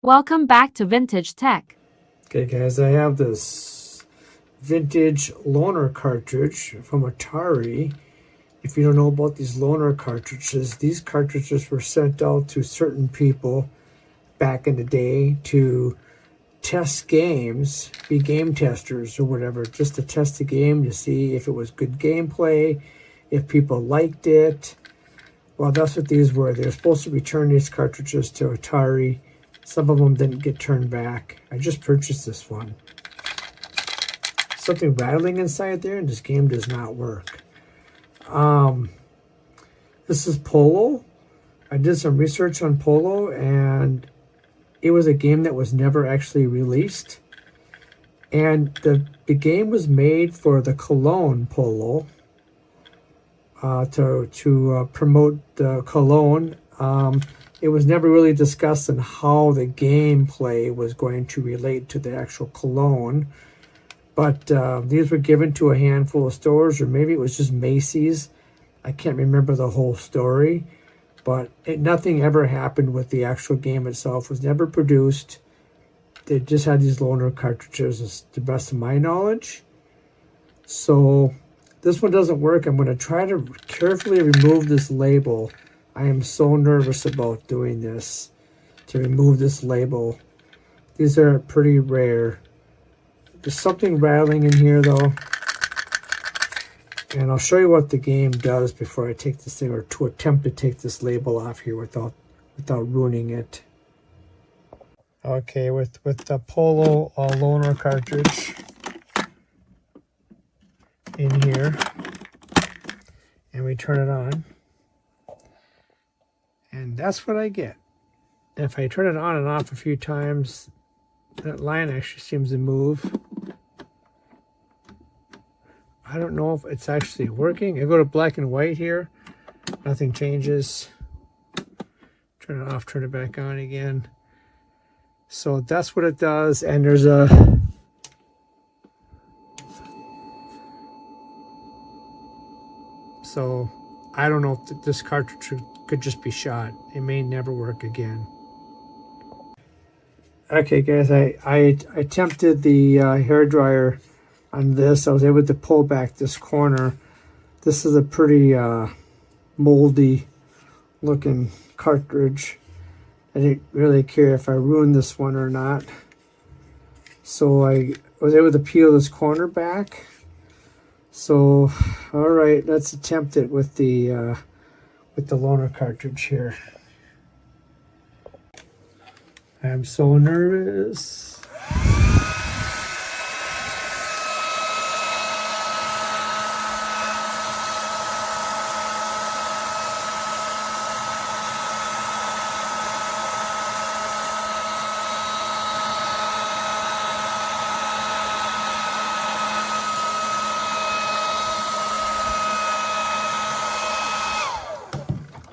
Welcome back to Vintage Tech. Okay guys, I have this vintage loaner cartridge from Atari. If you don't know about these loaner cartridges, these cartridges were sent out to certain people back in the day to test games, be game testers or whatever, just to test the game to see if it was good gameplay, if people liked it. Well, that's what these were. They were supposed to return these cartridges to Atari. Some of them didn't get turned back. I just purchased this one. Something rattling inside there, and this game does not work. This is Polo. I did some research on Polo, and it was a game that was never actually released. And the game was made for the Cologne Polo to promote the Cologne. It was never really discussed on how the gameplay was going to relate to the actual Cologne. But these were given to a handful of stores, or maybe it was just Macy's. I can't remember the whole story. But nothing ever happened with the actual game itself. It was never produced. They just had these loaner cartridges, to the best of my knowledge. So this one doesn't work. I'm going to try to carefully remove this label. I am so nervous about doing this, to remove this label. These are pretty rare. There's something rattling in here though. And I'll show you what the game does before I take this thing, or to attempt to take this label off here without ruining it. Okay, with the Polo loaner cartridge in here, and we turn it on. And that's what I get. And if I turn it on and off a few times, that line actually seems to move. I don't know if it's actually working. I go to black and white here. Nothing changes. Turn it off, turn it back on again. So that's what it does. And there's a... So I don't know if this cartridge could just be shot. It may never work again. Okay guys, I attempted the hair dryer on this. I was able to pull back this corner. This is a pretty moldy looking cartridge. I didn't really care if I ruined this one or not. So I was able to peel this corner back. So, all right, let's attempt it with the loaner cartridge here. I'm so nervous.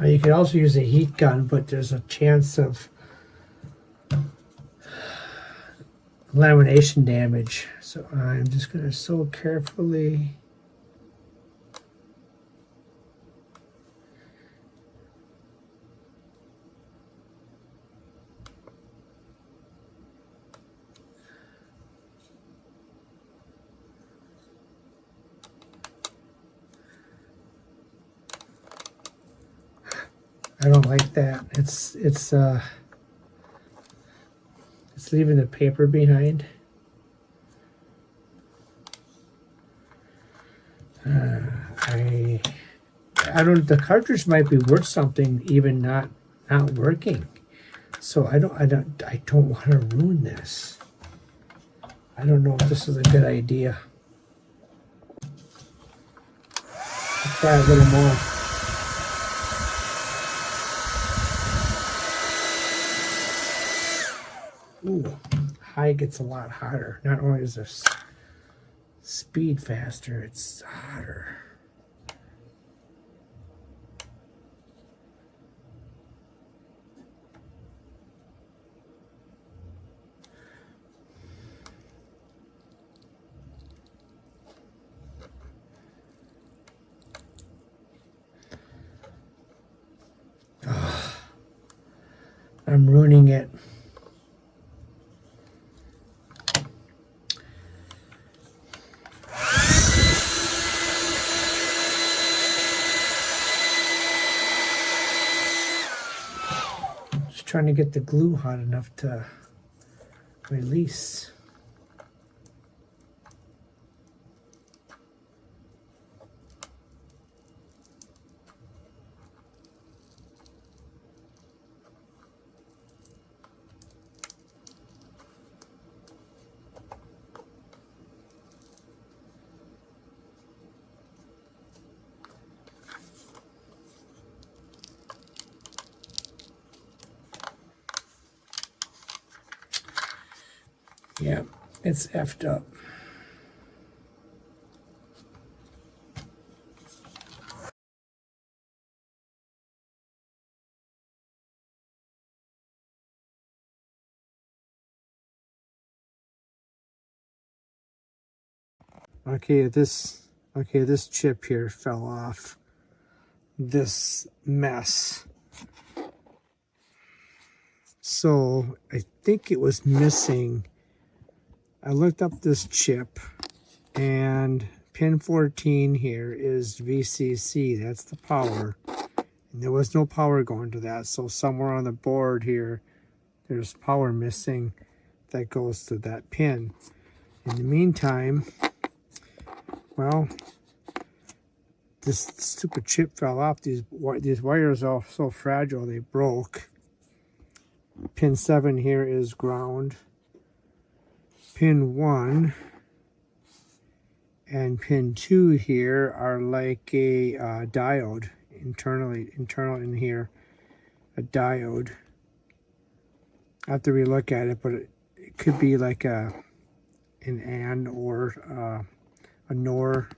You could also use a heat gun, but there's a chance of lamination damage. So I'm just going to so carefully I don't like that. It's leaving the paper behind. I don't. The cartridge might be worth something, even not working. So I don't want to ruin this. I don't know if this is a good idea. I'll try a little more. Ooh, high gets a lot hotter. Not only is this speed faster, it's hotter. I'm ruining it. trying to get the glue hot enough to release. Yeah, it's effed up. Okay, this chip here fell off. This mess. So I think it was missing. I looked up this chip, and pin 14 here is VCC. That's the power. And there was no power going to that. So somewhere on the board here, there's power missing that goes to that pin. In the meantime, well, this stupid chip fell off. These wires are so fragile, they broke. Pin 7 here is ground. Pin 1 and pin 2 here are like a diode internal in here, a diode. I have to relook at it, but it could be like an AND or a NOR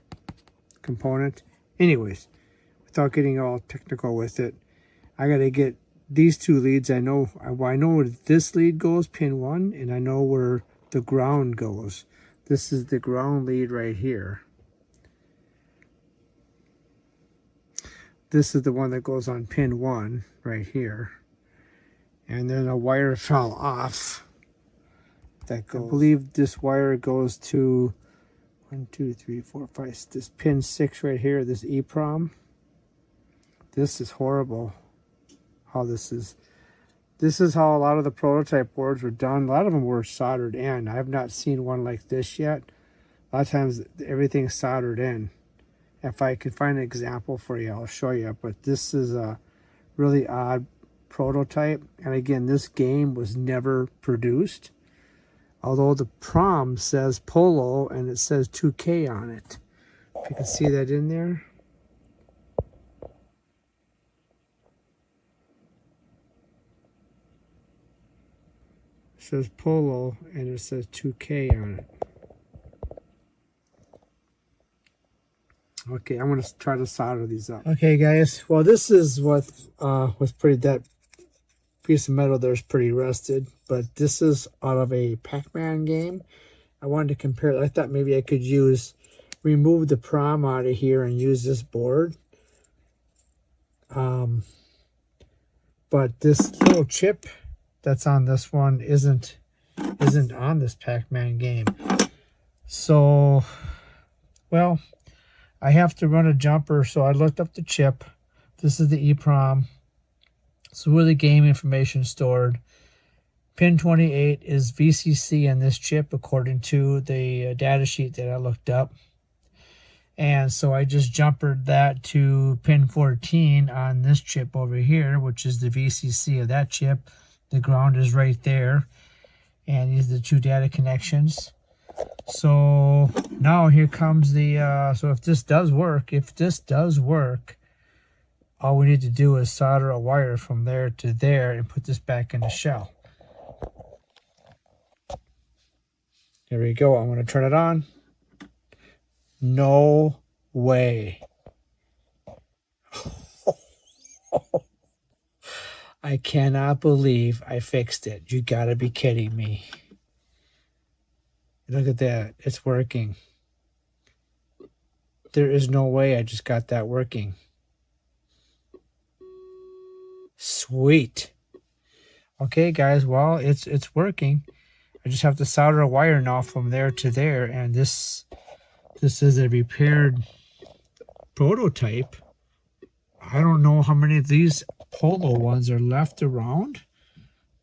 component. Anyways, without getting all technical with it, I got to get these two leads. I know where this lead goes, pin 1, and I know where the ground goes. This is the ground lead right here. This is the one that goes on pin 1 right here. And then a wire fell off. That goes, I believe this wire goes to 1, 2, 3, 4, 5. This pin 6 right here, this EEPROM. This is horrible. How this is how a lot of the prototype boards were done. A lot of them were soldered in. I have not seen one like this yet. A lot of times everything's soldered in. If I could find an example for you, I'll show you. But this is a really odd prototype. And again, this game was never produced. Although the PROM says Polo and it says 2K on it. If you can see that in there. It says Polo and it says 2K on it. Okay, I'm going to try to solder these up. Okay, guys. Well, this is what was pretty, that piece of metal there's pretty rusted. But this is out of a Pac-Man game. I wanted to compare it. I thought maybe I could remove the PROM out of here and use this board. But this little chip that's on this one isn't on this Pac-Man game. So, well, I have to run a jumper, so I looked up the chip. This is the EEPROM. So where the game information is stored. Pin 28 is VCC in this chip according to the data sheet that I looked up. And so I just jumpered that to pin 14 on this chip over here, which is the VCC of that chip. The ground is right there. And these are the two data connections. So now here comes the, so if this does work, all we need to do is solder a wire from there to there and put this back in the shell. There we go. I'm going to turn it on. No way. I cannot believe I fixed it. You got to be kidding me. Look at that. It's working. There is no way I just got that working. Sweet. Okay, guys. Well, it's working. I just have to solder a wire now from there to there, and this is a repaired prototype. I don't know how many of these Polo ones are left around.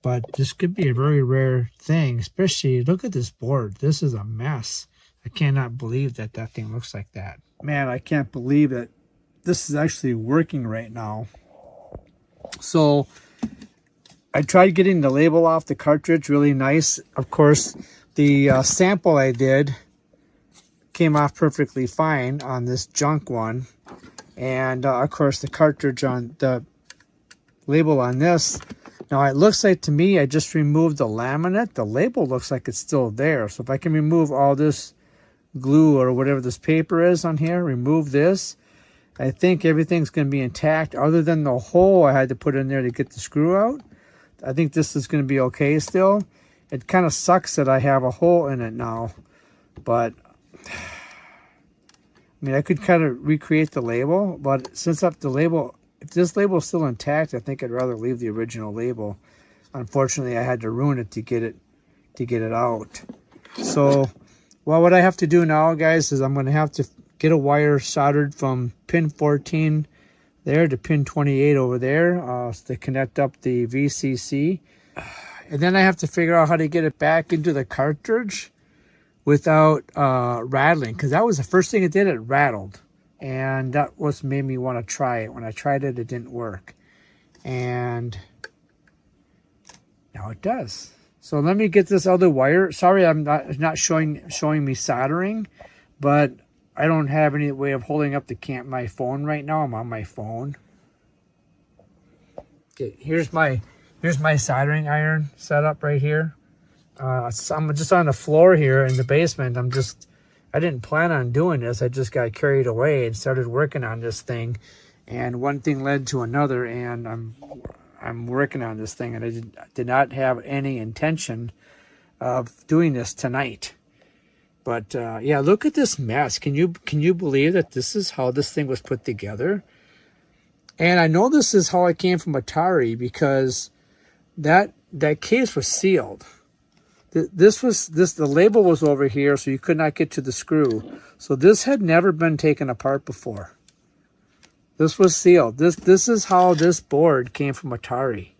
But this could be a very rare thing, especially look at this board. This is a mess. I cannot believe that that thing looks like that. Man, I can't believe that this is actually working right now. So I tried getting the label off the cartridge really nice. Of course, the sample I did came off perfectly fine on this junk one. And of course, the cartridge on the label on this. Now it looks like to me, I just removed the laminate. The label looks like it's still there. So if I can remove all this glue or whatever this paper is on here, remove this, I think everything's going to be intact other than the hole I had to put in there to get the screw out. I think this is going to be okay still. It kind of sucks that I have a hole in it now, but I mean, I could kind of recreate the label, but since the label, if this label is still intact, I think I'd rather leave the original label. Unfortunately, I had to ruin it to get it out. So, well, what I have to do now, guys, is I'm going to have to get a wire soldered from pin 14 there to pin 28 over there to connect up the VCC. And then I have to figure out how to get it back into the cartridge without rattling, because that was the first thing it did. It rattled, and that was made me want to try it. When I tried it, it didn't work, and now it does. So let me get this other wire. Sorry, I'm not showing me soldering, but I don't have any way of holding up my phone right now. I'm on my phone. Okay, here's my soldering iron set up right here. I'm just on the floor here in the basement. I didn't plan on doing this. I just got carried away and started working on this thing, and one thing led to another, and I'm working on this thing, and I did not have any intention of doing this tonight. But yeah, look at this mess. Can you believe that this is how this thing was put together? And I know this is how it came from Atari, because that case was sealed. The label was over here, so you could not get to the screw. So this had never been taken apart before. This was sealed. This is how this board came from Atari.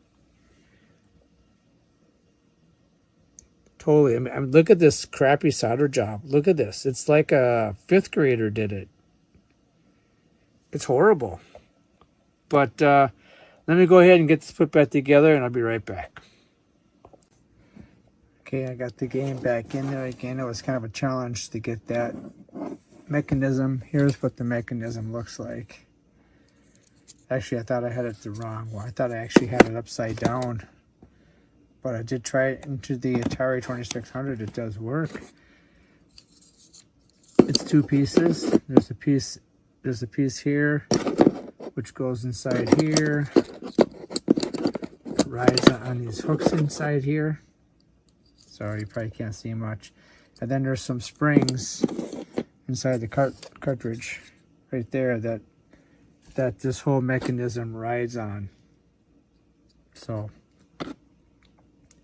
Totally. I mean, look at this crappy solder job. Look at this. It's like a 5th grader did it. It's horrible. But let me go ahead and get this put back together, and I'll be right back. Okay, I got the game back in there again. It was kind of a challenge to get that mechanism. Here's what the mechanism looks like. Actually, I thought I had it the wrong way. I thought I actually had it upside down. But I did try it into the Atari 2600. It does work. It's 2 pieces. There's a piece here, which goes inside here. It rides on these hooks inside here. Sorry, you probably can't see much. And then there's some springs inside the cartridge right there that this whole mechanism rides on. So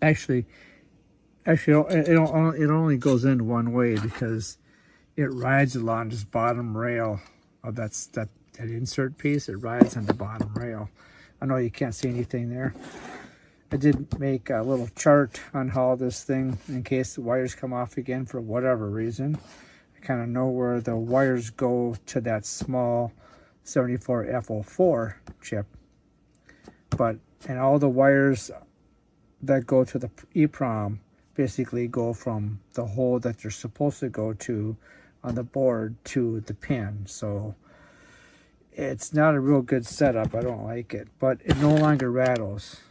Actually, it only goes in one way, because it rides along this bottom rail of that insert piece. It rides on the bottom rail. I know you can't see anything there. I did make a little chart on how this thing, in case the wires come off again for whatever reason. I kind of know where the wires go to that small 74F04 chip. And all the wires that go to the EEPROM basically go from the hole that they're supposed to go to on the board to the pin. So it's not a real good setup. I don't like it, but it no longer rattles.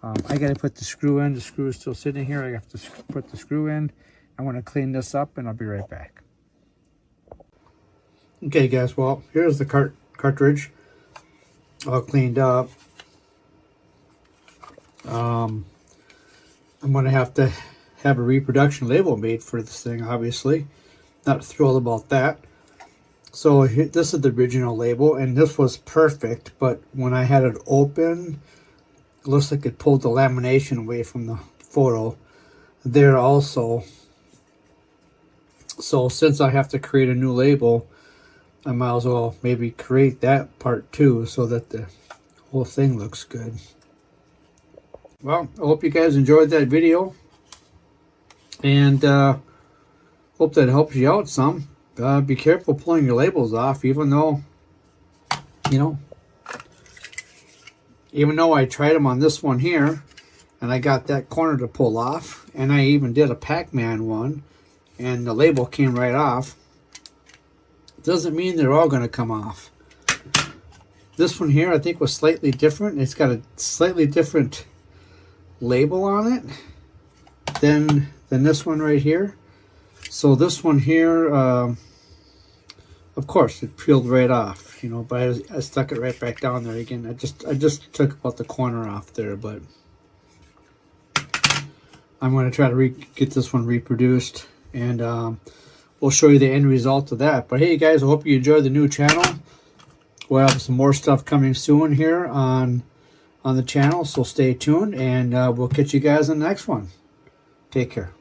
I got to put the screw in. The screw is still sitting here. I have to put the screw in. I'm going to clean this up, and I'll be right back. Okay, guys. Well, here's the cartridge all cleaned up. I'm going to have a reproduction label made for this thing, obviously. Not thrilled about that. So this is the original label, and this was perfect, but when I had it open, it looks like it pulled the lamination away from the photo there also. So since I have to create a new label, I might as well maybe create that part too, so that the whole thing looks good. Well, I hope you guys enjoyed that video, and hope that helps you out some. Be careful pulling your labels off, even though, you know, I tried them on this one here, and I got that corner to pull off, and I even did a Pac-Man one, and the label came right off. Doesn't mean they're all going to come off. This one here I think was slightly different. It's got a slightly different label on it than this one right here. So this one here, of course, it peeled right off, you know, but I stuck it right back down there again. I just took about the corner off there, but I'm going to try to get this one reproduced, and we'll show you the end result of that. But hey, guys, I hope you enjoyed the new channel. We'll have some more stuff coming soon here on the channel, so stay tuned, and we'll catch you guys in the next one. Take care.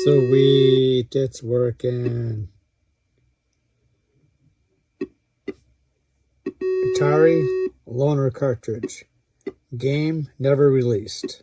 Sweet, it's working. Atari loaner cartridge. Game never released.